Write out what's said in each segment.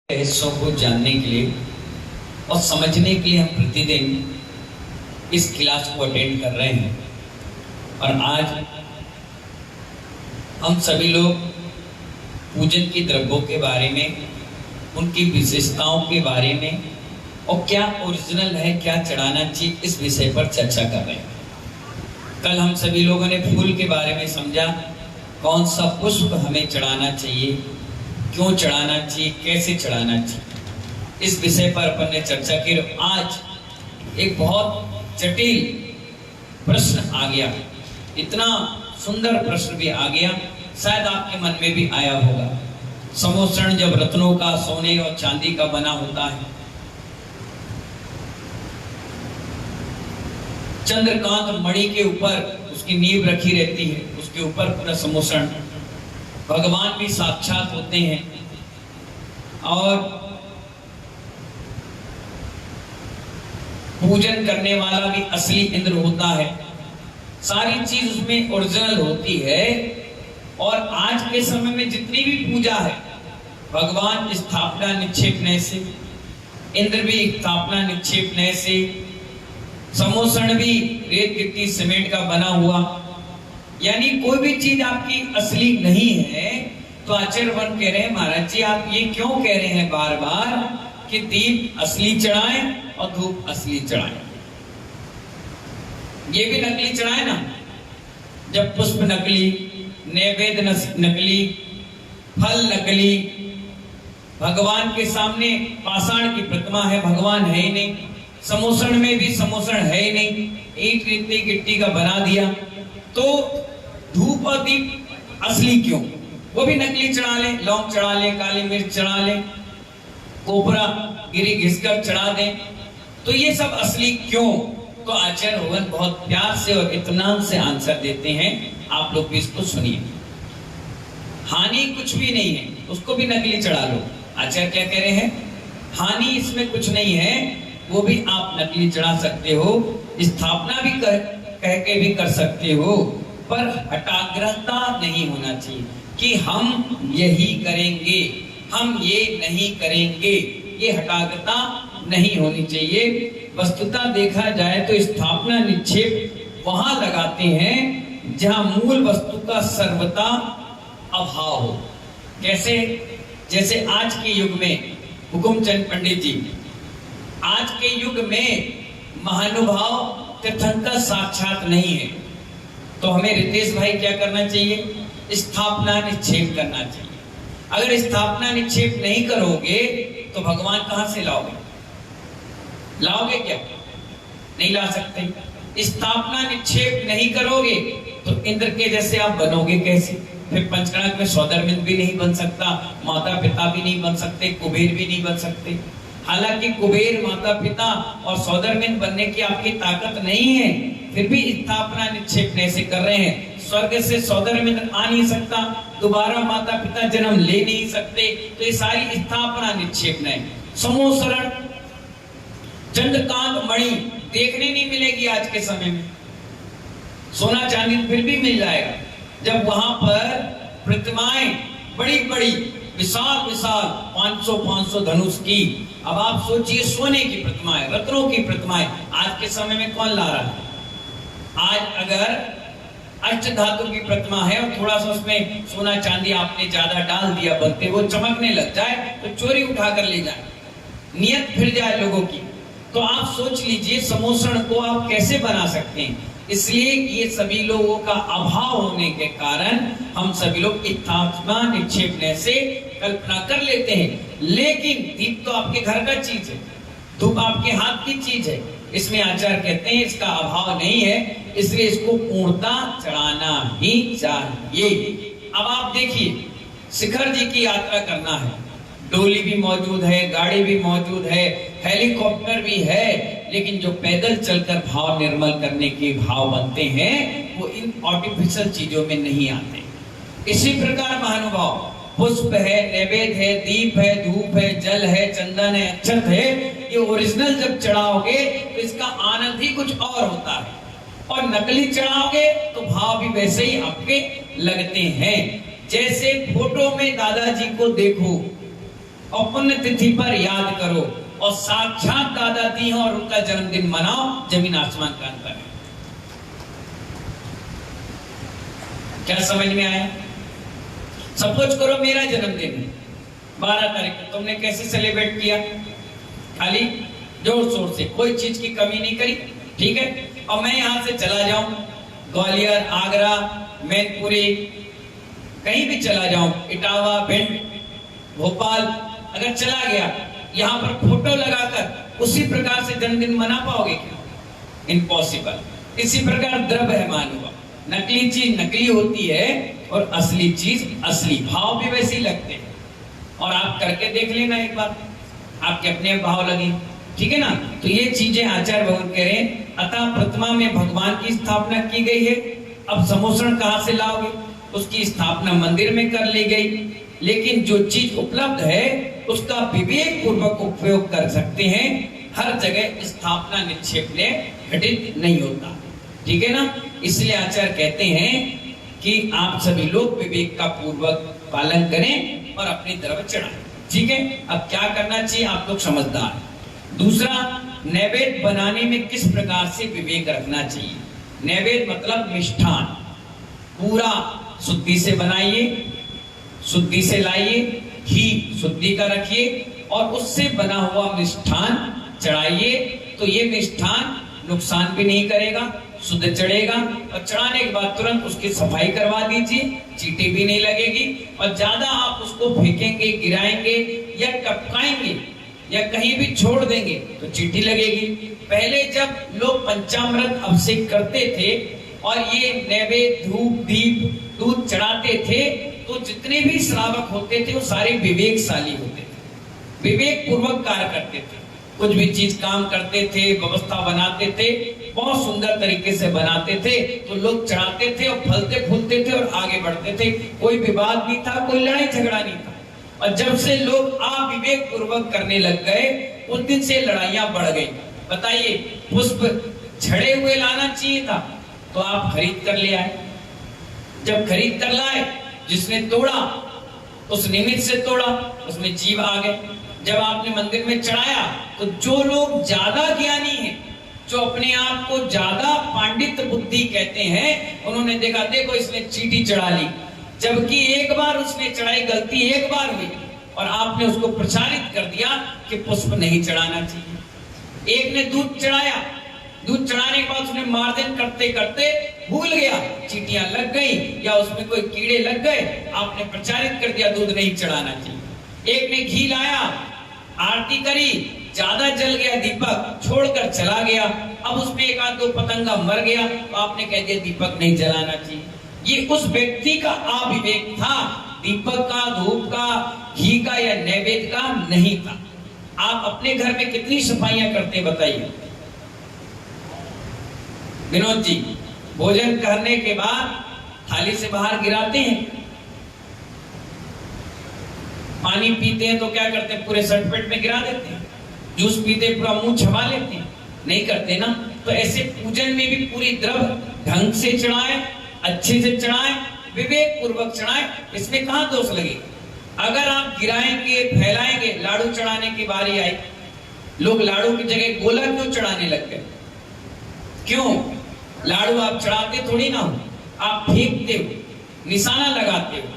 हिस्सों को जानने के लिए और समझने के लिए हम प्रतिदिन इस क्लास को अटेंड कर रहे हैं। और आज हम सभी लोग पूजन की द्रव्यों के बारे में, उनकी विशेषताओं के बारे में और क्या ओरिजिनल है, क्या चढ़ाना चाहिए, इस विषय पर चर्चा कर रहे हैं। कल हम सभी लोगों ने फूल के बारे में समझा, कौन सा पुष्प हमें चढ़ाना चाहिए, क्यों चढ़ाना चाहिए, कैसे चढ़ाना चाहिए, इस विषय पर अपन ने चर्चा की। आज एक बहुत जटिल प्रश्न आ गया, इतना सुंदर प्रश्न भी आ गया, शायद आपके मन में भी आया होगा। समोसण जब रत्नों का, सोने और चांदी का बना होता है, चंद्रकांत मणि के ऊपर उसकी नींव रखी रहती है, उसके ऊपर पूरा समोसण, भगवान भी साक्षात होते हैं और पूजन करने वाला भी असली इंद्र होता है। सारी चीज उसमें ओरिजिनल होती है। और आज के समय में जितनी भी पूजा है, भगवान स्थापना निक्षेपने से, इंद्र भी स्थापना निक्षेपने से, समोसण भी रेत गिट्टी सीमेंट का बना हुआ, यानी कोई भी चीज आपकी असली नहीं है। तो आचार्य वन कह रहे हैं, महाराज जी आप ये क्यों कह रहे हैं बार बार कि दीप असली चढ़ाएं और धूप असली चढ़ाएं, ये भी नकली चढ़ाए ना। जब पुष्प नकली, नैवेद्य नकली, फल नकली, भगवान के सामने पाषाण की प्रतिमा है, भगवान है ही नहीं, समोसण में भी समोसण है ही नहीं, ईंट रेती गिट्टी का बना दिया, तो धूप और दीप असली क्यों? वो भी नकली चढ़ा ले, लौंग चढ़ा ले, काली मिर्च चढ़ा ले, कोपरा गिरी घिसकर चढ़ा दे, तो ये सब असली क्यों? तो आचार्य भगवान बहुत प्यार से और इत्मीनान से आंसर देते हैं, आप लोग भी इसको सुनिए। हानि कुछ भी नहीं है, उसको भी नकली चढ़ा लो। आचार्य क्या कह रहे हैं? हानि इसमें कुछ नहीं है, वो भी आप नकली चढ़ा सकते हो, स्थापना भी कह के भी कर सकते हो, पर हठाग्रहता नहीं होना चाहिए कि हम यही करेंगे, हम ये नहीं करेंगे, ये हठाग्रता नहीं होनी चाहिए। वस्तुतः देखा जाए तो स्थापना निक्षेप वहां लगाते हैं जहां मूल वस्तु का सर्वथा अभाव हो। कैसे? जैसे आज के युग में हुकुमचंद पंडित जी, आज के युग में महानुभाव तीर्थंकर साक्षात नहीं है, तो हमें रितेश भाई क्या करना चाहिए? स्थापना निक्षेप करना चाहिए। अगर स्थापना निक्षेप नहीं करोगे तो भगवान कहां से लाओगे? लाओगे क्या? नहीं ला सकते। स्थापना निक्षेप नहीं करोगे तो इंद्र के जैसे आप बनोगे कैसे? फिर पंचकर्म में सौदरमिंद भी नहीं बन सकता, माता पिता भी नहीं बन सकते, कुबेर भी नहीं बन सकते। हालांकि कुबेर, माता पिता और सौदरमिंद बनने की आपकी ताकत नहीं है, फिर भी स्थापना निक्षेपने से कर रहे हैं। स्वर्ग से सौदरमिंद आ नहीं सकता, दोबारा माता पिता जन्म ले नहीं सकते, तो ये सारी स्थापना निक्षेपना है। समोसरण, चंद्रकांत मणि देखने नहीं मिलेगी आज के समय में, सोना चांदी फिर भी मिल जाएगा जब वहां पर प्रतिमाएं बड़ी बड़ी विशाल विशाल 500 धनुष की। अब आप सोचिए, सोने की प्रतिमाएं, रत्नों की प्रतिमाएं आज के समय में कौन ला रहा है? आज अगर अष्ट धातु की प्रतिमा है और थोड़ा सा उसमें सोना चांदी आपने ज्यादा डाल दिया, बनते वो चमकने लग जाए तो चोरी उठा कर ले जाए, नियत फिर जाए लोगों की। तो आप सोच लीजिए समोसण को आप कैसे बना सकते हैं। इसलिए ये सभी लोगों का अभाव होने के कारण हम सभी लोग स्थापना निक्षेपने से कल्पना कर लेते हैं। लेकिन दीप तो आपके घर का चीज है, धूप आपके हाथ की चीज है, इसमें आचार्य कहते हैं इसका अभाव नहीं है, इसलिए इसको पूर्णता चढ़ाना ही चाहिए। अब आप देखिए, शिखर जी की यात्रा करना है, डोली भी मौजूद है, गाड़ी भी मौजूद है, हेलीकॉप्टर भी है, लेकिन जो पैदल चलकर भाव निर्मल करने के भाव बनते हैं वो इन आर्टिफिशियल चीजों में नहीं आते। इसी प्रकार महानुभाव, पुष्प है, नैवेद्य है, दीप है, धूप है, जल है, चंदन है, अक्षत है, ये ओरिजिनल जब चढ़ाओगे तो इसका आनंद ही कुछ और होता है, और नकली चढ़ाओगे तो भाव भी वैसे ही आपके लगते हैं। जैसे फोटो में दादाजी को देखो, और पुण्य तिथि पर याद करो और साक्षात दादा दी हैं और उनका जन्मदिन मनाओ। जमीन आसमान का अंतर है। क्या समझ में आया? सपोज करो मेरा जन्मदिन है 12 तारीख को, तुमने कैसे सेलिब्रेट किया? खाली जोर शोर से, कोई चीज की कमी नहीं करी, ठीक है। और मैं यहां से चला जाऊं ग्वालियर, आगरा, मैनपुरी, कहीं भी चला जाऊं, इटावा, भिंड, भोपाल, अगर चला गया, यहाँ पर फोटो लगाकर उसी प्रकार से जन्मदिन मना पाओगे क्या? इम्पॉसिबल। इसी प्रकार द्रव्यमान हुआ, नकली चीज नकली होती है और असली चीज असली। भाव भी वैसे ही लगते हैं। और आप करके देख लेना एक बार, आपके अपने भाव लगे, ठीक है ना। तो ये चीजें आचार्य भगवान कह रहे हैं। अतः प्रतिमा में भगवान की स्थापना की गई है। अब समोषण कहां से लाओगे? उसकी स्थापना मंदिर में कर ली गई, लेकिन जो चीज उपलब्ध है उसका विवेक पूर्वक उपयोग कर सकते हैं। हर जगह स्थापना निक्षेप ने घटित नहीं होता, ठीक है ना। इसलिए आचार्य कहते हैं कि आप सभी लोग विवेक का पूर्वक पालन करें और अपनी तरफ चढ़ाएं, ठीक है। अब क्या करना चाहिए? आप लोग समझदार। दूसरा, नैवेद्य बनाने में किस प्रकार से विवेक रखना चाहिए? नैवेद्य मतलब मिष्ठान, पूरा शुद्धि से बनाइए, शुद्धि से लाइए, घी शुद्धि का रखिए और उससे बना हुआ मिष्ठान चढ़ाइए। तो ये मिष्ठान नुकसान भी नहीं करेगा, शुद्ध चढ़ेगा। और चढ़ाने के बाद तुरंत उसकी सफाई करवा दीजिए, चींटी भी नहीं लगेगी। और ज्यादा आप उसको फेंकेंगे, गिराएंगे या टपकाएंगे या कहीं भी छोड़ देंगे तो चींटी लगेगी। पहले जब लोग पंचामृत अभिषेक करते थे और ये नैवेद्य, धूप, दीप, दूध चढ़ाते थे, तो जितने भी श्रावक होते थे वो सारे विवेकशाली होते थे, विवेक पूर्वक कार्य करते थे। कुछ भी चीज काम करते थे, व्यवस्था बनाते थे, बहुत सुंदर तरीके से बनाते थे, तो लोग चढ़ाते थे और फलते फूलते थे और आगे बढ़ते थे। कोई विवाद नहीं था, कोई लड़ाई झगड़ा नहीं था। और जब से लोग अविवेक पूर्वक करने लग गए, उस दिन से लड़ाइयां बढ़ गई। बताइए, पुष्प झड़े हुए लाना चाहिए था तो आप खरीद कर ले आए। जब खरीद कर लाए, जिसने तोड़ा उस निमित्त से तोड़ा, उसमें जीव आ गए। जब आपने मंदिर में चढ़ाया तो जो लोग ज्यादा ज्ञानी हैं, जो अपने आप को ज्यादा पांडित बुद्धि कहते हैं, उन्होंने देखा देखो इसने चींटी चढ़ा ली, जबकि एक बार उसने चढ़ाई, गलती एक बार हुई और आपने उसको प्रचारित कर दिया कि पुष्प नहीं चढ़ाना चाहिए। एक ने दूध चढ़ाया, दूध चढ़ाने के बाद उसने मार्जन करते करते भूल गया, चींटियां लग गई या उसमें कोई कीड़े लग गए, आपने प्रचारित कर दिया दूध नहीं चढ़ाना चाहिए। एक ने घी लाया, आरती करी, ज्यादा जल गया दीपक, छोड़कर चला गया, अब उसमें एक आध दो पतंगा मर गया तो आपने कह दिया दीपक नहीं जलाना चाहिए। ये उस व्यक्ति का अविवेक था, दीपक का, धूप का, घी का या नैवेद्य का नहीं था। आप अपने घर में कितनी सफाइयां करते बताइए विनोद जी? भोजन करने के बाद थाली से बाहर गिराते हैं, पानी पीते हैं तो क्या करते हैं? पूरे सटपेट में गिरा देते हैं। जूस पीते पूरा मुंह छपा लेते हैं, नहीं करते ना। तो ऐसे पूजन में भी पूरी द्रव्य ढंग से चढ़ाए, अच्छे से चढ़ाए, विवेक पूर्वक चढ़ाए, इसमें कहां दोष लगेगा? अगर आप गिराएंगे, फैलाएंगे, लाडू चढ़ाने की बारी आई, लोग लाडू की जगह गोला क्यों चढ़ाने लग गए? क्यों? लाडू आप चढ़ाते थोड़ी ना हो, आप फेंकते हो, निशाना लगाते हो,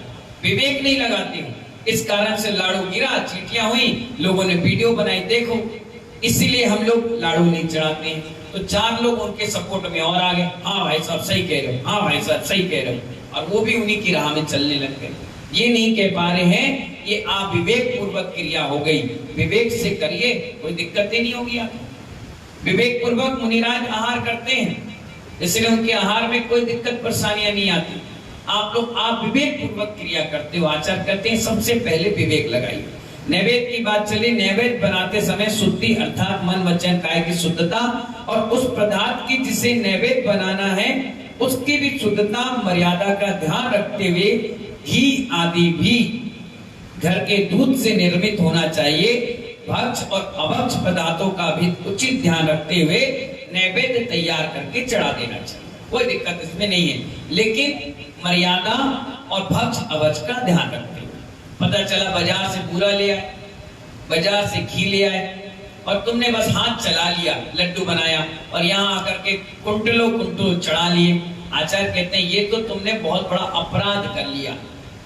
विवेक नहीं लगाते हो। इस कारण से लाडू गिरा, चींटियां हुई, लोगों ने वीडियो बनाई, देखो। इसीलिए हम लोग लाडू नहीं चढ़ाते हैं। तो 4 लोग उनके सपोर्ट में और आ गए, हाँ भाई साहब सही कह रहे हो, हाँ भाई साहब सही कह रहे हो, और वो भी उन्हीं की राह में चलने लग गए। ये नहीं कह पा रहे हैं, ये अविवेक पूर्वक क्रिया हो गई। विवेक से करिए, कोई दिक्कत ही नहीं होगी। आप विवेक पूर्वक मुनिराज आहार करते हैं, इसलिए उनके आहार में कोई दिक्कत परेशानियां नहीं आती। आप लोग आप विवेक पूर्वक क्रिया करते हो, आचार करते हैं, सबसे पहले विवेक लगाइए। नैवेद्य की बात चली, नैवेद्य बनाते समय शुद्धि अर्थात मन वचन काय की शुद्धता और उस पदार्थ की जिसे नैवेद्य बनाना है उसकी भी शुद्धता मर्यादा का ध्यान रखते हुए घी आदि भी घर के दूध से निर्मित होना चाहिए। भक्ष और अभक्ष पदार्थों का भी उचित ध्यान रखते हुए नैवेद्य तैयार करके चढ़ा देना चाहिए, कोई दिक्कत इसमें नहीं है। लेकिन मर्यादा और भक्ष अभक्ष का ध्यान रखते हुए। पता चला बाजार से पूरा ले आए, बाजार से घी ले आए और तुमने बस हाथ चला लिया, लड्डू बनाया और यहाँ आकर के कुंटलों कुंटल चढ़ा लिए। आचार्य कहते हैं ये तो तुमने बहुत बड़ा अपराध कर लिया।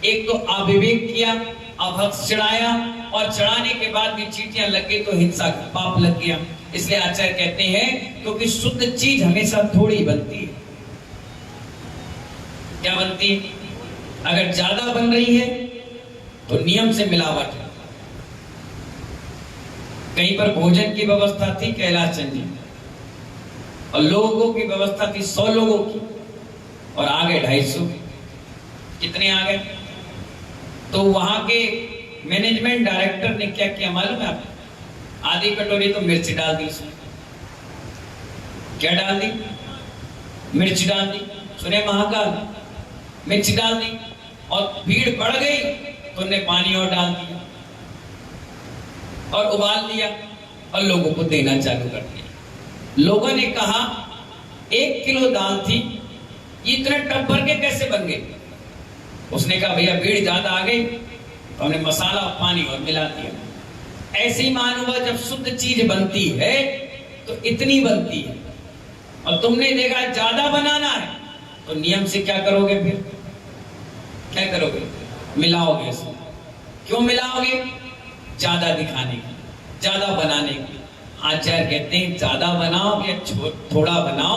एक तो अविवेक किया, अभक्ष चढ़ाया और चढ़ाने के बाद भी चींटियां लग गई तो हिंसा का पाप लग गया। इसलिए आचार्य कहते हैं क्योंकि शुद्ध चीज हमेशा थोड़ी बनती है। क्या बनती है? अगर ज्यादा बन रही है तो नियम से मिलावट है। कहीं पर भोजन की व्यवस्था थी कैलाश चंद जी और लोगों की व्यवस्था थी 100 लोगों की और आ गए 250। कितने आ गए? तो वहां के मैनेजमेंट डायरेक्टर ने क्या किया मालूम है आपको? आधी कटोरी तो मिर्च डाल दी उसमें। क्या डाल दी? मिर्च डाल दी। सुने महाकाल, मिर्च डाल दी और भीड़ बढ़ गई तो उन्हें पानी और डाल दिया और उबाल दिया और लोगों को देना चालू कर दिया। लोगों ने कहा 1 किलो दाल थी, ये इतने टब भर के कैसे बन गए? उसने कहा भैया भीड़ ज्यादा आ गई तो हमने मसाला और पानी और मिला दिया। ऐसे ही मानूंगा जब शुद्ध चीज बनती है तो इतनी बनती है और तुमने देखा ज्यादा बनाना है तो नियम से क्या करोगे? फिर क्या करोगे? मिलाओगे इसमें। क्यों मिलाओगे? ज्यादा दिखाने की, ज्यादा बनाने की। आचार्य कहते हैं ज्यादा बनाओ या थोड़ा बनाओ,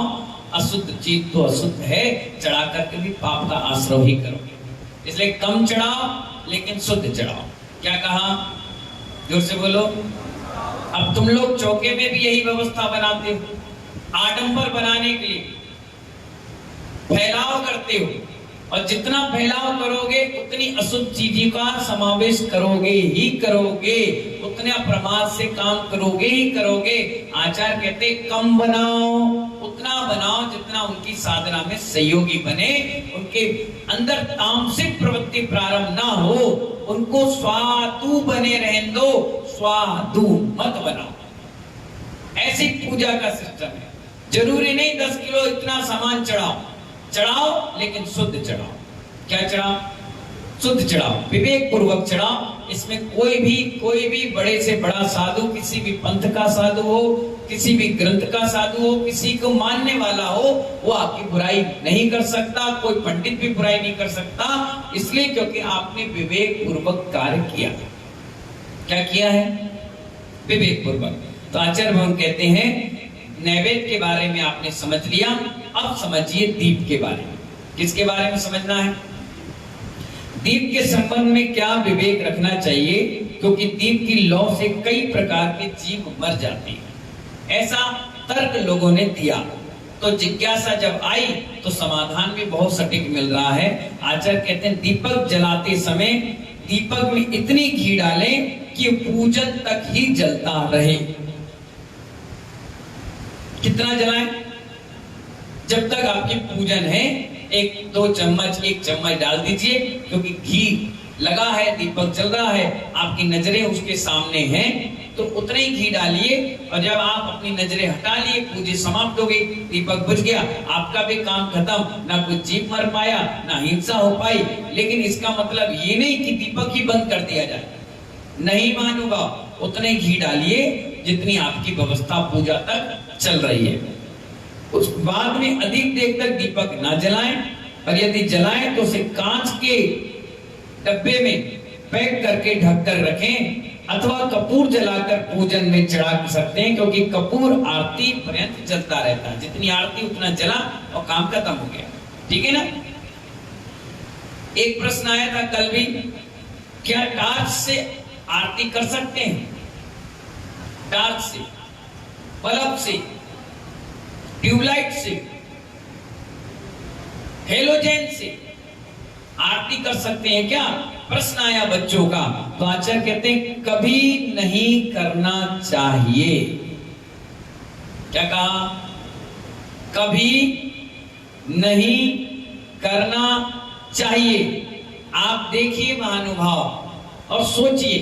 अशुद्ध चीज तो अशुद्ध है, चढ़ा करके भी पाप का आश्रय ही करोगे। इसलिए कम चढ़ाओ लेकिन शुद्ध चढ़ाओ। क्या कहा? जोर से बोलो। अब तुम लोग चौके में भी यही व्यवस्था बनाते हो, आडंबर बनाने के लिए फैलाव करते हो और जितना फैलाव करोगे उतनी अशुद्ध चीजों का समावेश करोगे ही करोगे, उतने प्रमाद से काम करोगे ही करोगे। आचार्य कहते कम बनाओ, उतना बनाओ जितना उनकी साधना में सहयोगी बने, उनके अंदर तामसिक प्रवृत्ति प्रारंभ ना हो, उनको स्वादु बने रहने दो, स्वादु मत बनाओ। ऐसी पूजा का सिस्टम है। जरूरी नहीं 10 किलो इतना सामान चढ़ाओ लेकिन शुद्ध चढ़ाओ। क्या चढ़ाओ? शुद्ध चढ़ाओ, विवेक पूर्वक चढ़ाओ। इसमें कोई भी बड़े से बड़ा साधु, किसी भी पंथ का साधु हो, किसी भी ग्रंथ का साधु हो, किसी को मानने वाला हो, वो आपकी बुराई नहीं कर सकता। कोई पंडित भी बुराई नहीं कर सकता, इसलिए क्योंकि आपने विवेक पूर्वक कार्य किया। क्या किया है? विवेक पूर्वक। तो आचार्य भगवान कहते हैं नैवेद्य के बारे में आपने समझ लिया, अब समझिए दीप के बारे में। किसके बारे में समझना है? दीप के संबंध में क्या विवेक रखना चाहिए, क्योंकि दीप की लौ से कई प्रकार के जीव मर जाते हैं, ऐसा तर्क लोगों ने दिया। तो जिज्ञासा जब आई तो समाधान भी बहुत सटीक मिल रहा है। आचार्य कहते हैं दीपक जलाते समय दीपक में इतनी घी डालें कि पूजन तक ही जलता रहे। कितना जलाएं? जब तक आपकी पूजन है 1-2 चम्मच, 1 चम्मच डाल दीजिए, क्योंकि घी लगा है, दीपक जल रहा है, आपकी नजरें उसके सामने हैं, तो उतने ही घी डालिए। और जब आप अपनी नजरें हटा लिए, पूजा समाप्त हो गई, दीपक बुझ गया, आपका भी काम खत्म। ना कोई जीव मर पाया, ना हिंसा हो पाई। लेकिन इसका मतलब ये नहीं कि दीपक ही बंद कर दिया जाए, नहीं मानूंगा। उतने घी डालिए जितनी आपकी व्यवस्था पूजा तक चल रही है। उस बाद में अधिक देर तक दीपक ना जलाएं, और यदि जलाएं तो उसे कांच के डब्बे में पैक करके ढक कर रखें, अथवा कपूर जलाकर पूजन में चढ़ा सकते हैं, क्योंकि कपूर आरती पर्यंत जलता रहता है। जितनी आरती उतना जला और काम खत्म हो गया। ठीक है ना? एक प्रश्न आया था कल भी, क्या टार्च से आरती कर सकते हैं? टार्च से, बल्ब से, ट्यूबलाइट से, हेलोजन से आरती कर सकते हैं क्या? प्रश्न आया बच्चों का। तो आचार्य कहते हैं कभी नहीं करना चाहिए। क्या कहा? कभी नहीं करना चाहिए। आप देखिए महानुभाव और सोचिए,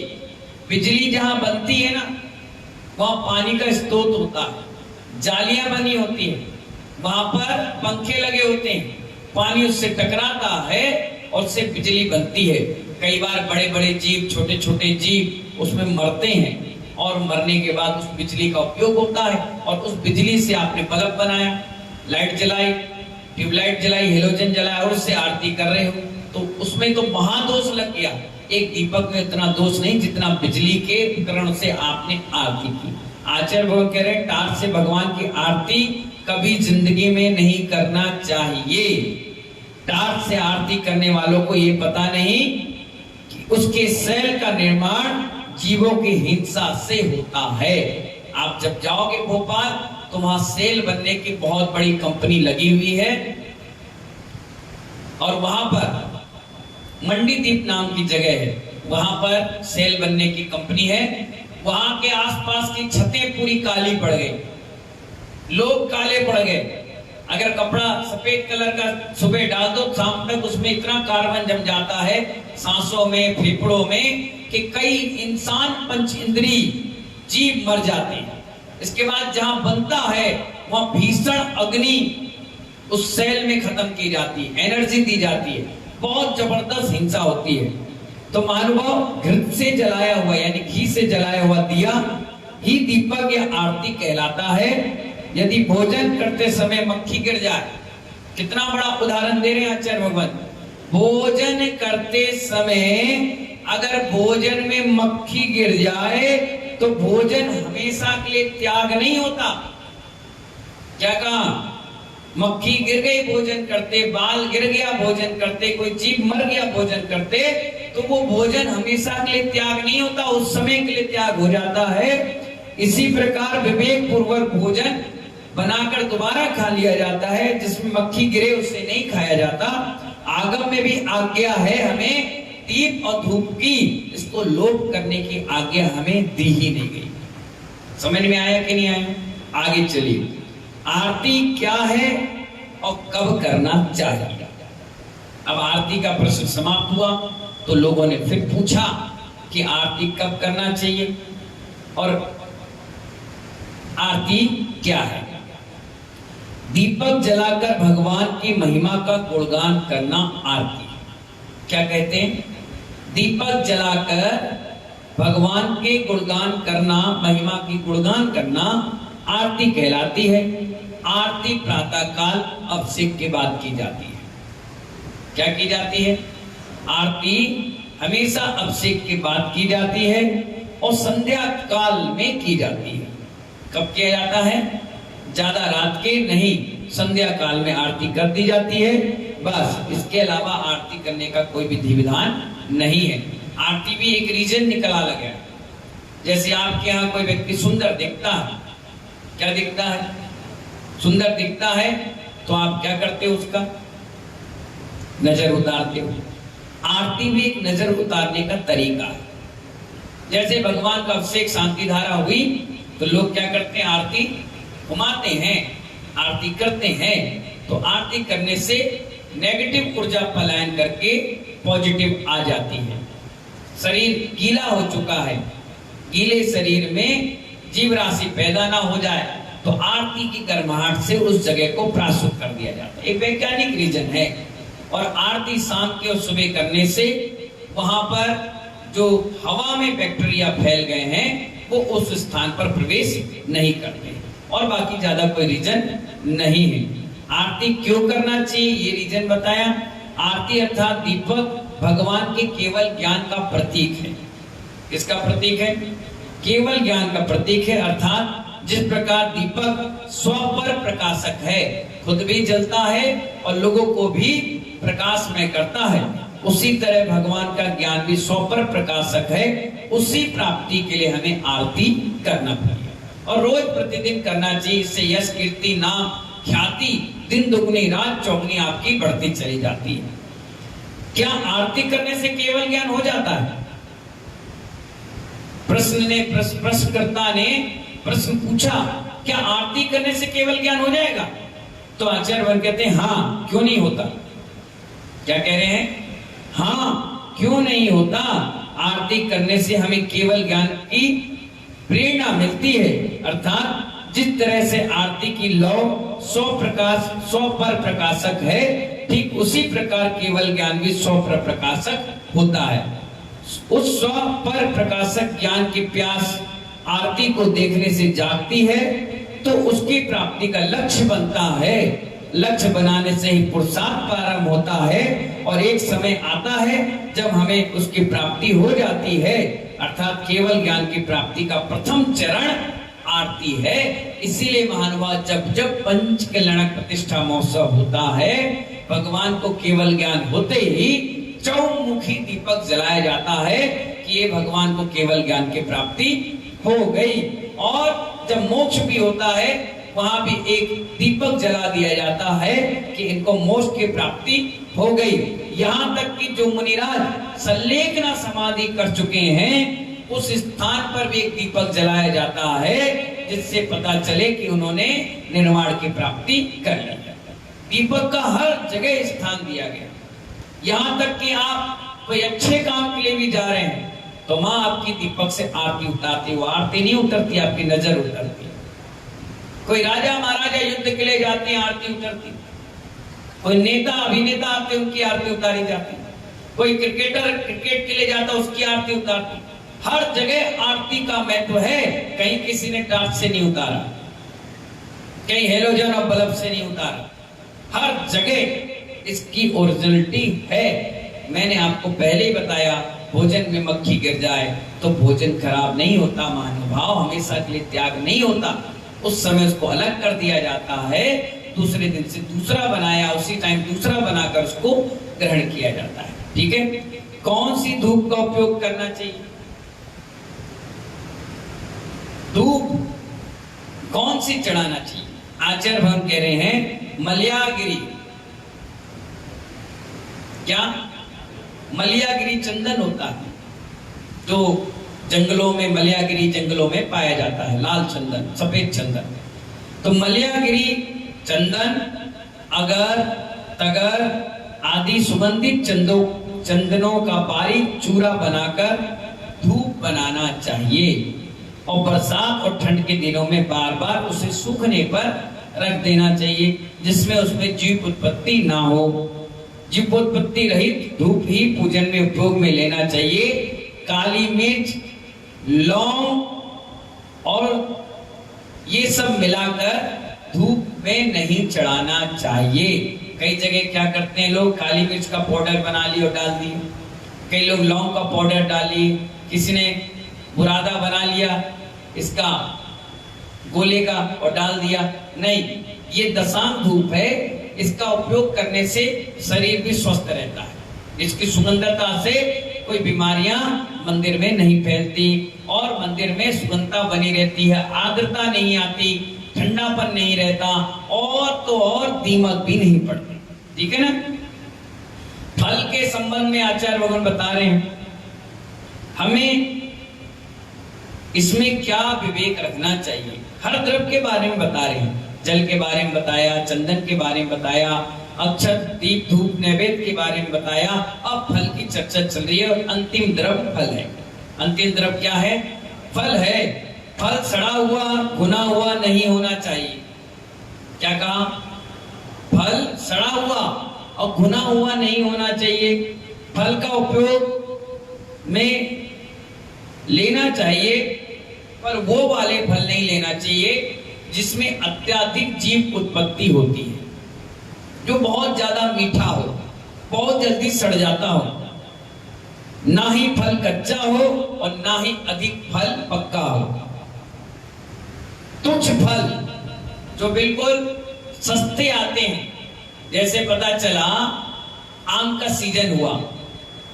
बिजली जहां बनती है ना, वहां पानी का स्रोत होता है, जालियां बनी होती है, वहां पर पंखे लगे होते हैं, पानी उससे टकराता है और उससे बिजली बनती है। कई बार बड़े बड़े जीव, छोटे छोटे जीव उसमें मरते हैं और मरने के बाद उस बिजली का उपयोग होता है और उस बिजली से आपने बल्ब बनाया, लाइट जलाई, ट्यूबलाइट जलाई, हेलोजन जलाया और उससे आरती कर रहे हो, तो उसमें तो महादोष लग गया। एक दीपक में इतना दोष नहीं जितना बिजली के उपकरण से आपने आरती की। आचार्य भगवान कह रहे हैं टार्च से भगवान की आरती कभी जिंदगी में नहीं करना चाहिए। टार्च से आरती करने वालों को ये पता नहीं कि उसके सेल का निर्माण जीवों की हिंसा से होता है। आप जब जाओगे भोपाल तो वहां सेल बनने की बहुत बड़ी कंपनी लगी हुई है और वहां पर मंडीदीप नाम की जगह है, वहां पर सेल बनने की कंपनी है। वहां के आसपास की छतें पूरी काली पड़ गई, लोग काले पड़ गए। अगर कपड़ा सफेद कलर का सुबह डाल दो, शाम तक उसमें इतना कार्बन जम जाता है सांसों में, फेफड़ों में, कि कई इंसान पंच इंद्रिय जीव मर जाते हैं। इसके बाद जहां बनता है वहां भीषण अग्नि उस सेल में खत्म की जाती है, एनर्जी दी जाती है, बहुत जबरदस्त हिंसा होती है। तो महानुभाव, घृत से जलाया हुआ यानी घी से जलाया हुआ दिया ही दीपक या आरती कहलाता है। यदि भोजन करते समय मक्खी गिर जाए, कितना बड़ा उदाहरण दे रहे हैं आचार्य भगवान, भोजन करते समय अगर भोजन में मक्खी गिर जाए तो भोजन हमेशा के लिए त्याग नहीं होता। क्या कहा? मक्खी गिर गई भोजन करते, बाल गिर गया भोजन करते, कोई जीव मर गया भोजन करते, तो वो भोजन हमेशा के लिए त्याग नहीं होता, उस समय के लिए त्याग हो जाता है। इसी प्रकार विवेक पूर्वक भोजन बनाकर दोबारा खा लिया जाता है। जिसमें मक्खी गिरे उससे नहीं खाया जाता। आगम में भी आज्ञा है हमें दीप और धूप की, इसको लोप करने की आज्ञा हमें दी ही नहीं गई। समझ में आया कि नहीं आया? आगे चलिए, आरती क्या है और कब करना चाहिए। अब आरती का प्रश्न समाप्त हुआ तो लोगों ने फिर पूछा कि आरती कब करना चाहिए और आरती क्या है। दीपक जलाकर भगवान की महिमा का गुणगान करना आरती। क्या कहते हैं? दीपक जलाकर भगवान के गुणगान करना, महिमा की गुणगान करना आरती कहलाती है। आरती प्रातः काल अभिषेक के बाद की जाती है। क्या की जाती है? आरती हमेशा अभिषेक के बाद की जाती है और संध्या काल में की जाती है। कब किया जाता है? ज्यादा रात के नहीं, संध्या काल में आरती कर दी जाती है, बस। इसके अलावा आरती करने का कोई विधि विधान नहीं है। आरती भी एक रीजन निकला लगा। जैसे आपके यहाँ कोई व्यक्ति सुंदर दिखता है, क्या दिखता है? सुंदर दिखता है तो आप क्या करते हो? उसका नजर उतारते हो। आरती भी एक नजर उतारने का तरीका है। जैसे भगवान का अभिषेक शांति धारा हुई तो लोग क्या करते हैं? आरती घुमाते हैं, आरती करते हैं। तो आरती करने से नेगेटिव ऊर्जा पलायन करके पॉजिटिव आ जाती है। शरीर गीला हो चुका है, गीले शरीर में जीव राशि पैदा ना हो जाए तो आरती की गर्माहट से उस जगह को प्राशुद्ध कर दिया जाता है। एक वैज्ञानिक रीजन है। और आरती शाम के और सुबह करने से वहां पर जो हवा में बैक्टीरिया फैल गए हैं वो उस स्थान पर प्रवेश नहीं करते। और बाकी ज्यादा कोई रीजन नहीं है। आरती क्यों करना चाहिए ये रीजन बताया। आरती अर्थात दीपक भगवान के केवल ज्ञान का प्रतीक है। किसका प्रतीक है? केवल ज्ञान का प्रतीक है। अर्थात जिस प्रकार दीपक स्वपर प्रकाशक है, खुद भी जलता है और लोगों को भी प्रकाशमय करता है, उसी तरह भगवान का ज्ञान भी स्वपर प्रकाशक है। उसी प्राप्ति के लिए हमें आरती करना पड़ेगा और रोज प्रतिदिन करना चाहिए। इससे यश, कीर्ति, नाम, ख्याति दिन दुगनी रात चौगनी आपकी बढ़ती चली जाती है। क्या आरती करने से केवल ज्ञान हो जाता है? प्रश्नकर्ता ने प्रश्न पूछा, क्या आरती करने से केवल ज्ञान हो जाएगा? तो आचार्य वर कहते हैं हाँ, क्यों नहीं होता। क्या कह रहे हैं? हाँ, क्यों नहीं होता। आरती करने से हमें केवल ज्ञान की प्रेरणा मिलती है। अर्थात जिस तरह से आरती की लौ 100 पर प्रकाशक है, ठीक उसी प्रकार केवल ज्ञान भी 100 पर प्रकाशक होता है। उस स्व पर प्रकाशक ज्ञान की प्यास आरती को देखने से जागती है, तो उसकी प्राप्ति का लक्ष्य बनता है। लक्ष्य बनाने से ही पुरुषार्थ प्रारंभ होता है और एक समय आता है जब हमें उसकी प्राप्ति हो जाती है, अर्थात केवल ज्ञान की प्राप्ति का प्रथम चरण आरती है। इसीलिए महानुभाव, जब जब पंच कल्याणक प्रतिष्ठा महोत्सव होता है, भगवान को केवल ज्ञान होते ही चौमुखी दीपक जलाया जाता है कि ये भगवान को केवल ज्ञान की प्राप्ति हो गई। और जब मोक्ष भी होता है, वहां भी एक दीपक जला दिया जाता है कि इनको मोक्ष की प्राप्ति हो गई। यहाँ तक कि जो मुनिराज संलेखना समाधि कर चुके हैं, उस स्थान पर भी एक दीपक जलाया जाता है, जिससे पता चले कि उन्होंने निर्वाण की प्राप्ति कर ली। दीपक का हर जगह स्थान दिया गया। यहाँ तक कि आप कोई अच्छे काम के लिए भी जा रहे हैं, तो माँ आपकी दीपक से आरती उतारती, वो आरती नहीं उतरती, आपकी नजर उतरती। कोई राजा महाराजा युद्ध के लिए जाते हैं, आरती उतरती। कोई नेता अभिनेता आते हैं, उनकी आरती उतारी जाती। कोई क्रिकेटर क्रिकेट के लिए जाता, उसकी आरती उतारती। हर जगह आरती का महत्व है। कहीं किसी ने टार्च से नहीं उतारा, कहीं हेलोजन और बल्ब से नहीं उतारा, हर जगह इसकी ओरिजिनलिटी है। मैंने आपको पहले ही बताया, भोजन में मक्खी गिर जाए तो भोजन खराब नहीं होता, महानुभाव, हमेशा के लिए त्याग नहीं होता। उस समय उसको अलग कर दिया जाता है, दूसरे दिन से दूसरा बनाया, उसी टाइम दूसरा बनाकर उसको ग्रहण किया जाता है। ठीक है, कौन सी धूप का उपयोग करना चाहिए? धूप कौन सी चढ़ाना चाहिए? आचार्य भगवान कह रहे हैं मलयागिरी। क्या? मलयागिरी चंदन होता है जो जंगलों में, मलयागिरी जंगलों में पाया जाता है, लाल चंदन, सफेद चंदन। तो मलयागिरी चंदन, अगर, तगर आदि सुगंधित चंदनों का बारीक चूरा बनाकर धूप बनाना चाहिए। और बरसात और ठंड के दिनों में बार बार उसे सूखने पर रख देना चाहिए, जिसमें उसमें जीव उत्पत्ति ना हो। जीवोत्पत्ति रहित धूप ही पूजन में उपयोग में लेना चाहिए। काली मिर्च, लौंग और ये सब मिलाकर धूप में नहीं चढ़ाना चाहिए। कई जगह क्या करते हैं लोग, काली मिर्च का पाउडर बना ली और डाल दिए, कई लोग लौंग का पाउडर डाली, किसी ने बुरादा बना लिया इसका गोले का और डाल दिया। नहीं, ये दशांग धूप है। इसका उपयोग करने से शरीर भी स्वस्थ रहता है। इसकी सुगंधता से कोई बीमारियां मंदिर में नहीं फैलती और मंदिर में सुगंधता बनी रहती है, आर्द्रता नहीं आती, ठंडापन नहीं रहता और तो और दीमक भी नहीं पड़ते। ठीक है ना? फल के संबंध में आचार्य भगवान बता रहे हैं हमें इसमें क्या विवेक रखना चाहिए। हर द्रव्य के बारे में बता रहे हैं, जल के बारे में बताया, चंदन के बारे में बताया, अक्षत, दीप, धूप, नैवेद्य के बारे में बताया। अब फल की चर्चा चल रही है और अंतिम द्रव्य फल है। अंतिम द्रव्य क्या है? फल है। फल सड़ा हुआ, भुना हुआ नहीं होना चाहिए। क्या कहा? फल सड़ा हुआ और भुना हुआ नहीं होना चाहिए। फल का उपयोग में लेना चाहिए, पर वो वाले फल नहीं लेना चाहिए जिसमें अत्यधिक जीव उत्पत्ति होती है, जो बहुत ज्यादा मीठा हो, बहुत जल्दी सड़ जाता हो। ना ही फल कच्चा हो और ना ही अधिक फल पक्का हो। तुच्छ फल जो बिल्कुल सस्ते आते हैं, जैसे पता चला आम का सीजन हुआ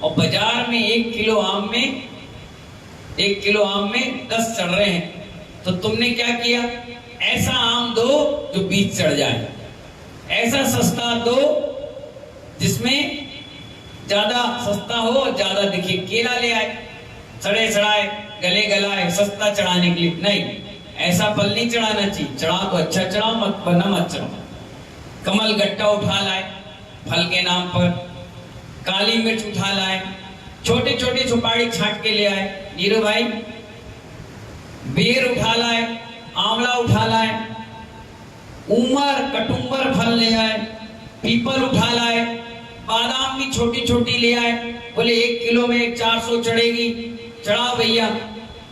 और बाजार में 1 किलो आम में 10 चढ़ रहे हैं, तो तुमने क्या किया? ऐसा आम दो जो बीज चढ़ जाए, ऐसा सस्ता दो जिसमें ज्यादा सस्ता हो और ज्यादा दिखे। केला ले आए, सड़े सड़ाए, गले गलाए, सस्ता चढ़ाने के लिए नहीं, ऐसा फल नहीं चढ़ाना चाहिए। चढ़ा तो अच्छा चढ़ाओ, मत वरना मत चढ़ाओ। कमल गट्टा उठा लाए फल के नाम पर, काली मिर्च उठा लाए, छोटे छोटे सुपारी छांट के ले आए, नीरू भाई, बेर उठा लाए, आंवला उठा लाए, उमर कटुम्बर फल ले आए, पीपल उठा लाए, बादाम भी छोटी छोटी ले आए, बोले 1 किलो में 400 चढ़ेगी, चढ़ाओ भैया,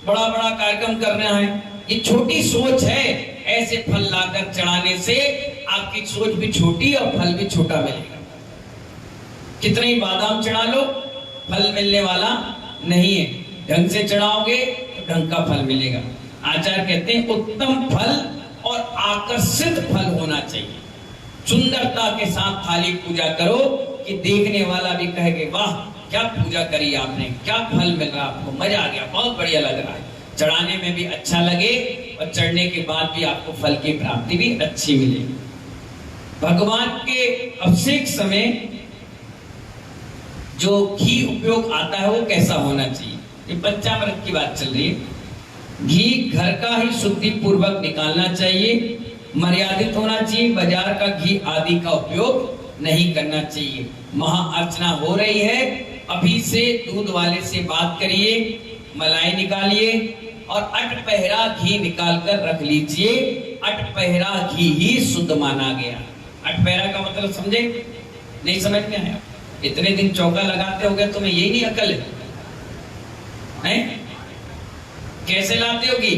बड़ा बड़ा कार्यक्रम करना है। ये छोटी सोच है। ऐसे फल लाकर चढ़ाने से आपकी सोच भी छोटी और फल भी छोटा मिलेगा। कितने ही बादाम चढ़ा लो, फल मिलने वाला नहीं है। ढंग से चढ़ाओगे तो ढंग का फल मिलेगा। आचार्य कहते हैं उत्तम फल और आकर्षित फल होना चाहिए। सुंदरता के साथ थाली पूजा करो कि देखने वाला भी कहेगा वाह क्या पूजा करी आपने, क्या फल मिल रहा आपको, मजा आ गया, बहुत बढ़िया लग रहा है। चढ़ाने में भी अच्छा लगे और चढ़ने के बाद भी आपको फल की प्राप्ति भी अच्छी मिलेगी। भगवान के अभिषेक समय जो घी उपयोग आता है वो कैसा होना चाहिए? ये पंचामृत की बात चल रही है। घी घर का ही शुद्धि पूर्वक निकालना चाहिए, मर्यादित होना चाहिए। बाजार का घी आदि का उपयोग नहीं करना चाहिए। महाअर्चना हो रही है, अभी से दूध वाले से बात करिए, मलाई निकालिए और अटपहरा घी निकाल कर रख लीजिए। अटपहरा घी ही शुद्ध माना गया। अटपहरा का मतलब समझे? नहीं समझ में आया? इतने दिन चौका लगाते हो गए, तुम्हें यही नहीं अकल है? कैसे लाते हो घी?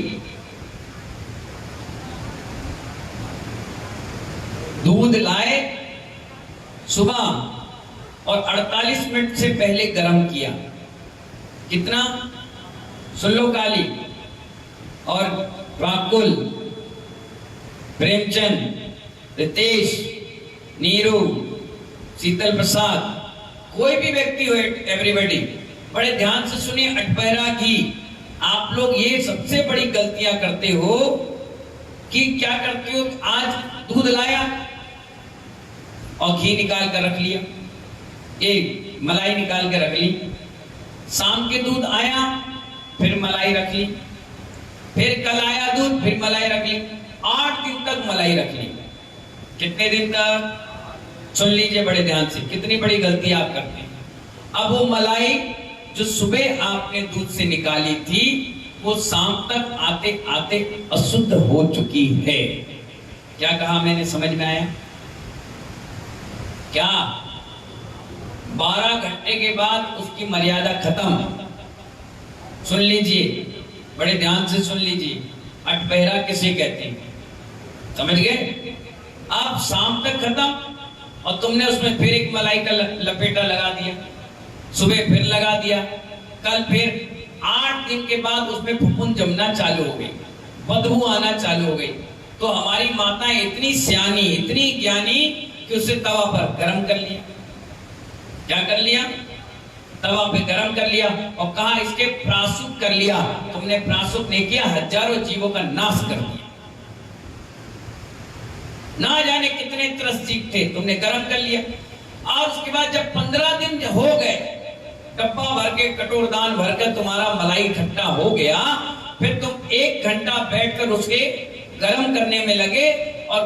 दूध लाए सुबह और 48 मिनट से पहले गर्म किया। कितना? सुन लो काली और प्राकुल, प्रेमचंद, रितेश, नीरू, शीतल प्रसाद, कोई भी व्यक्ति हो, एवरीबॉडी बड़े ध्यान से सुनिए। अटपहरा घी, आप लोग ये सबसे बड़ी गलतियां करते हो कि क्या करते हो, आज दूध लाया और घी निकाल कर रख लिया, एक मलाई निकाल कर रख ली, शाम के दूध आया फिर मलाई रख ली, फिर कल आया दूध फिर मलाई रख ली, 8 दिन तक मलाई रख ली। कितने दिन तक? सुन लीजिए बड़े ध्यान से, कितनी बड़ी गलती आप करते हैं। अब वो मलाई जो सुबह आपने दूध से निकाली थी वो शाम तक आते आते अशुद्ध हो चुकी है। क्या कहा मैंने, समझ में आया क्या? 12 घंटे के बाद उसकी मर्यादा खत्म। सुन लीजिए, बड़े ध्यान से सुन लीजिए, अटपहरा किसे कहते हैं, समझ गए? अब शाम तक खत्म और तुमने उसमें फिर एक मलाई का लपेटा लगा दिया, सुबह फिर लगा दिया, कल फिर 8 दिन के बाद उसमें फुफुंद जमना चालू हो गई, बदबू आना चालू हो गई। तो हमारी माताएं इतनी सियानी, इतनी ज्ञानी कि उसे तवा पर गरम कर लिया। क्या कर लिया? तवा पे गरम कर लिया और कहा इसके प्राशुक कर लिया। तुमने प्राशुक नहीं किया, हजारों जीवों का नाश कर दिया। ना जाने कितने त्रस्त जीव थे, तुमने गरम कर लिया। और उसके बाद जब 15 दिन हो गए, डब्बा भर के, कटोरदान भरकर तुम्हारा मलाई इकट्ठा हो गया, फिर तुम 1 घंटा बैठकर उसके गरम करने में लगे और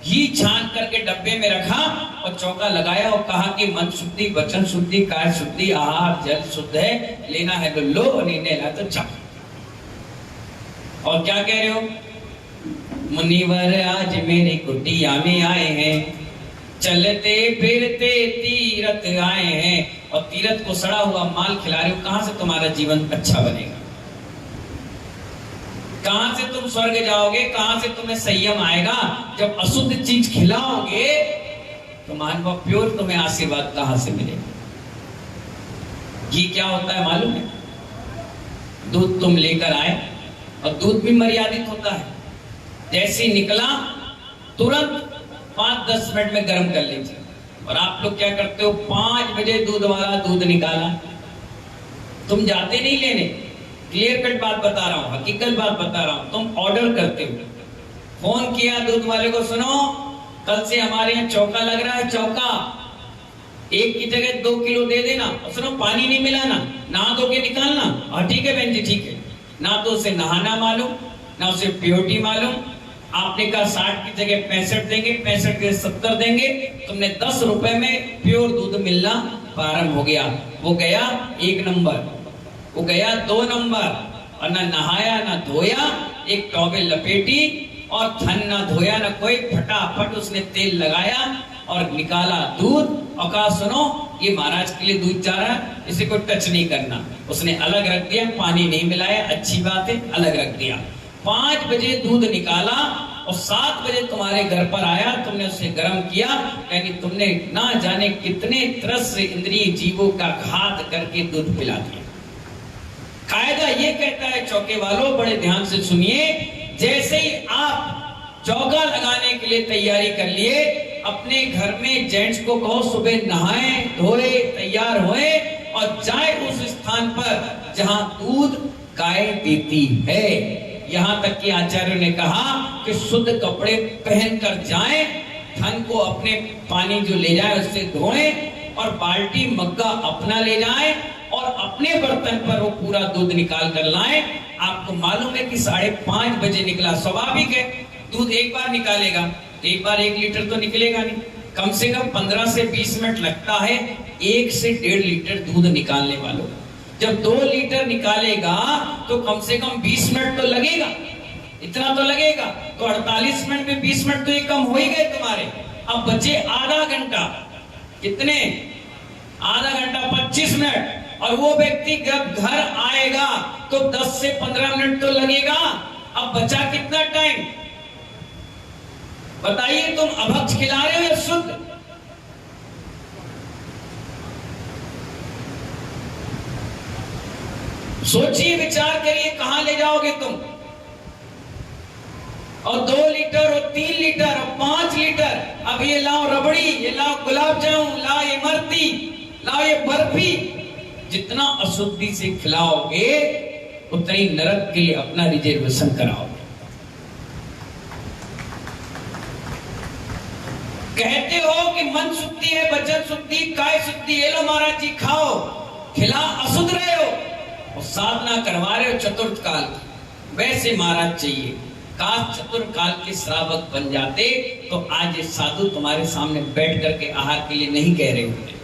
घी छान करके डब्बे में रखा और चौका लगाया और कहा कि मन शुद्धि, वचन शुद्धि, काय शुद्धि, आहार जल शुद्ध है, लेना है तो लो और नहीं लेना तो चाहो। और क्या कह रहे हो? मुनिवर आज मेरी कुटिया में आए हैं, चलते फिरते तीरथ आए हैं और तीरथ को सड़ा हुआ माल खिला रहे हो। कहां से तुम्हारा जीवन अच्छा बनेगा? कहां से तुम स्वर्ग जाओगे? कहां से तुम्हें संयम आएगा? जब अशुद्ध चीज खिलाओगे तो मानव प्योर तुम्हें आशीर्वाद कहां से मिलेगा? घी क्या होता है मालूम है? दूध तुम लेकर आए और दूध भी मर्यादित होता है। जैसे निकला तुरंत 5-10 मिनट में गर्म कर लीजिए। और आप लोग क्या करते हो? 5 बजे दूध वाला दूध निकाला, तुम जाते नहीं लेने। क्लियर कट बात बता रहा हूं, हकीकत बात बता रहा हूं। तुम ऑर्डर करते हो, फोन किया दूध वाले को, सुनो कल से हमारे यहाँ चौका लग रहा है, चौका 1 की जगह 2 किलो दे देना। और सुनो पानी नहीं मिलाना, नहा धो के निकालना। और ठीक है बहन जी, ठीक है। ना तो उसे नहाना मालूम, ना उसे प्योरिटी मालूम। आपने कहा 60 की जगह 65 देंगे, 65 के 70 देंगे, तुमने 10 रुपए में प्योर दूध मिलना प्रारंभ हो गया। वो गया 1 नंबर, वो गया 2 नंबर, और ना नहाया ना धोया, एक टॉवेल लपेटी और थन ना धोया ना कोई, फटाफट उसने तेल लगाया और निकाला दूध और कहा सुनो ये महाराज के लिए दूध जा रहा है, इसे कोई टच नहीं करना। उसने अलग रख दिया, पानी नहीं मिलाया, अच्छी बात है, अलग रख दिया। 5 बजे दूध निकाला और 7 बजे तुम्हारे घर पर आया, तुमने उसे गर्म किया, यानी तुमने ना जाने कितने तरस से इंद्रिय जीवों का घात करके दूध पिला दिया। कायदा ये कहता है चौके वालों, बड़े ध्यान से सुनिए, जैसे ही आप चौका लगाने के लिए तैयारी कर लिए, अपने घर में जेंट्स को कहो सुबह नहाए धोए तैयार होए और जाए उस स्थान पर जहां दूध गाय देती है। यहां तक कि आचार्य ने कहा कि शुद्ध कपड़े पहनकर जाएं, धन को अपने पानी जो ले जाए उससे धोएं और बाल्टी मग्गा अपना ले जाएं और अपने बर्तन पर वो पूरा दूध निकाल कर लाएं। आपको मालूम है कि 5:30 बजे निकला, स्वाभाविक है दूध एक बार निकालेगा, एक बार 1 लीटर तो निकलेगा नहीं, कम से कम 15 से 20 मिनट लगता है 1 से 1.5 लीटर दूध निकालने वालों। जब 2 लीटर निकालेगा तो कम से कम 20 मिनट तो लगेगा, इतना तो लगेगा, तो 48 मिनट में 20 मिनट तो ये कम हो ही गए तुम्हारे। अब बचे आधा घंटा, कितने? आधा घंटा 25 मिनट, और वो व्यक्ति जब घर आएगा तो 10 से 15 मिनट तो लगेगा। अब बचा कितना टाइम बताइए? तुम अभक्ष खिला रहे हो या शुद्ध? सोचिए, विचार करिए, कहां ले जाओगे तुम? और 2 लीटर और 3 लीटर और 5 लीटर, अब ये लाओ रबड़ी, ये लाओ गुलाब जामुन, लाओ ये इमरती, लाओ ये बर्फी। जितना अशुद्धि से खिलाओगे उतना ही नरक के लिए अपना रिजर्वेशन कराओगे। कहते हो कि मन शुद्धि है, वचन शुद्धि, काय शुद्धि, ये लो महाराज जी खाओ, खिला अशुद्ध रहे हो और साधना करवा रहे हो चतुर्थ काल की। वैसे महाराज चाहिए, काश चतुर्थ काल के श्रावक बन जाते तो आज ये साधु तुम्हारे सामने बैठ करके आहार के लिए नहीं कह रहे होते।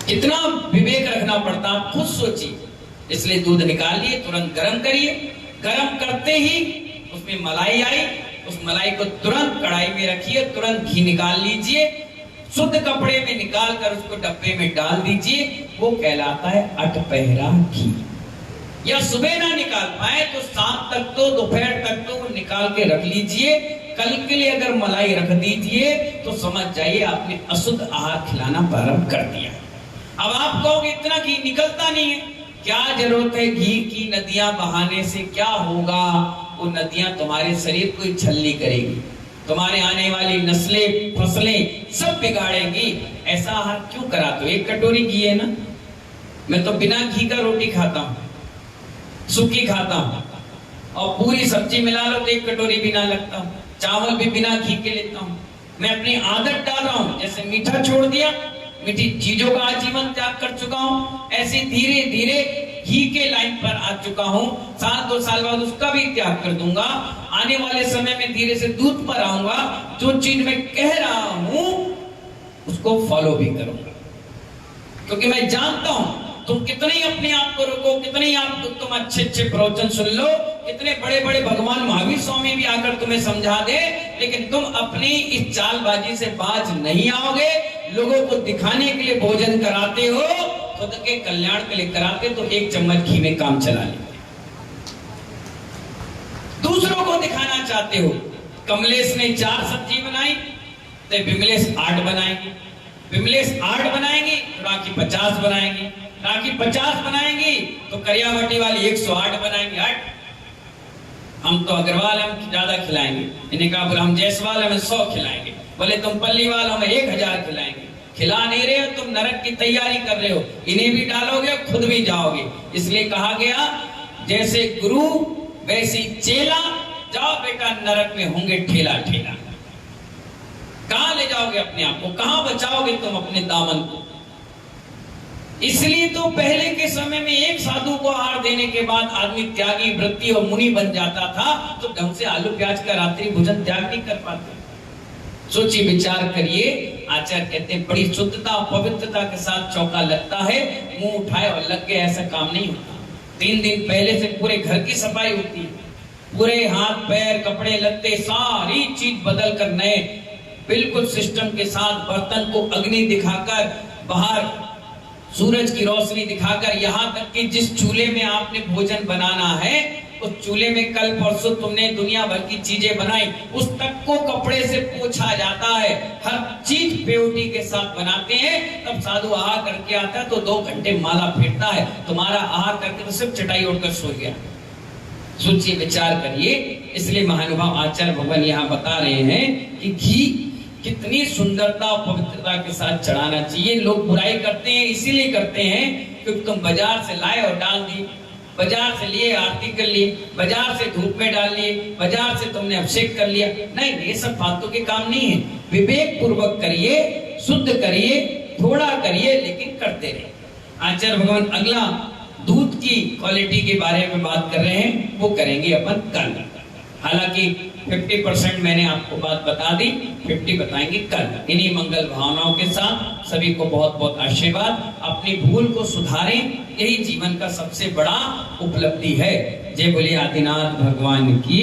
कितना विवेक रखना पड़ता, आप खुद सोचिए। इसलिए दूध निकालिए, तुरंत गर्म करिए, गर्म करते ही उसमें मलाई आई, उस मलाई को तुरंत कढ़ाई में रखिए, तुरंत घी निकाल लीजिए, शुद्ध कपड़े में निकाल कर उसको डब्बे में डाल दीजिए। वो कहलाता है अटपहरा घी। या सुबह ना निकाल पाए तो शाम तक तो, दोपहर तक तो वो निकाल के रख लीजिए। कल के लिए अगर मलाई रख दीजिए तो समझ जाइए आपने अशुद्ध आहार खिलाना प्रारंभ कर दिया। अब आप कहोगे इतना घी निकलता नहीं है, क्या जरूरत है घी की? नदियां बहाने से क्या होगा? वो नदियां तुम्हारे शरीर को छलनी करेगी, तुम्हारे आने वाली नस्लें फसलें सब बिगाड़ेगी। ऐसा आहार क्यों कराते हो? 1 कटोरी घी है ना, मैं तो बिना घी का रोटी खाता हूँ, सूखी खाता हूँ, और पूरी सब्जी मिला लो तो 1 कटोरी बिना लगता हूँ, चावल भी बिना घी के लेता हूँ। मैं अपनी आदत डाल रहा हूँ, जैसे मीठा छोड़ दिया, मीठी चीजों का आजीवन त्याग कर चुका हूँ, ऐसे धीरे धीरे घी के लाइन पर आ चुका हूँ। 1-2 साल बाद उसका भी त्याग कर दूंगा। आने वाले समय में धीरे से दूध पर आऊंगा, जो चीज मैं कह रहा हूँ उसको फॉलो भी करूंगा, क्योंकि मैं जानता हूं तुम कितने ही अपने आप को रोको, कितने ही आप तुम अच्छे प्रवचन सुन लो, कितने बड़े बड़े भगवान महावीर स्वामी भी आकर तुम्हें समझा दे, लेकिन तुम अपनी इस चालबाजी से बाज नहीं आओगे। लोगों को दिखाने के लिए भोजन कराते हो, खुद के कल्याण के लिए कराते तो 1 चम्मच घी में काम चला लेते। दूसरों को दिखाना चाहते हो। कमलेश ने 4 सब्जी बनाई तो विमलेश 8 बनाएंगे, विमलेश 8 बनाएंगे तो राखी 50 बनाएंगे, राखी 50 बनाएंगी तो करियावटी वाली 108 बनाएंगे। 8 हम तो अग्रवाल हम ज्यादा खिलाएंगे, इन्हें कहा बोले हम जायसवाल हमें 100 खिलाएंगे, बोले तुम पल्लीवाल हमें 1000 खिलाएंगे। खिला नहीं रहे हो, तुम नरक की तैयारी कर रहे हो, इन्हें भी डालोगे खुद भी जाओगे। इसलिए कहा गया जैसे गुरु वैसी चेला, जाओ बेटा नरक में होंगे ठेला ठेला। कहां ले जाओगे अपने आप को, कहां बचाओगे तुम अपने दामन को? इसलिए तो पहले के समय में एक साधु को आहार देने के बाद आदमी त्यागी वृत्ति और मुनि बन जाता था, तो ढंग से आलू प्याज का रात्रि भोजन त्याग नहीं कर पाते। सोचिए, विचार करिए। आचार्य कहते हैं बड़ी शुद्धता और पवित्रता के साथ चौका लगता है, मुंह उठाए और लग गए ऐसा काम नहीं होता। 3 दिन पहले से पूरे घर की सफाई होती है, पूरे हाथ पैर कपड़े लत्ते सारी चीज बदल कर नए बिल्कुल सिस्टम के साथ बर्तन को अग्नि दिखाकर बाहर सूरज की रोशनी दिखाकर, यहाँ तक कि जिस चूल्हे में आपने भोजन बनाना है उस चूल्हे में कल परसों तुमने दुनिया भर की चीजें बनाई, उस तक को कपड़े से पोंछा जाता है। हर चीज प्योरिटी के साथ बनाते हैं। तब साधु आहा करके आता है तो 2 घंटे माला फेरता है। तुम्हारा आहा करके तो सिर्फ चटाई ओढ़कर सो गया। सोचिए, विचार करिए। इसलिए महानुभाव आचार्य भगवान यहाँ बता रहे हैं कि घी कितनी सुंदरता और पवित्रता के साथ चढ़ाना चाहिए। लोग बुराई करते हैं, इसीलिए करते हैं क्योंकि तुम बाजार से लाए और डाल दी, बाजार से लिए आरती कर ली, बाजार से धूप में डाल लिए, बाजार से तुमने अभिषेक कर लिया। नहीं, ये सब फालतू के काम नहीं है। विवेक पूर्वक करिए, शुद्ध करिए, थोड़ा करिए, लेकिन करते रहिए। आचार्य भगवान अगला दूध की क्वालिटी के बारे में बात कर रहे हैं, वो करेंगे अपन कल। हालांकि 50% मैंने आपको बात बता दी, 50 बताएंगे कल। इन्हीं मंगल भावनाओं के साथ सभी को बहुत बहुत आशीर्वाद। अपनी भूल को सुधारें, यही जीवन का सबसे बड़ा उपलब्धि है। जय बोले आदिनाथ भगवान की।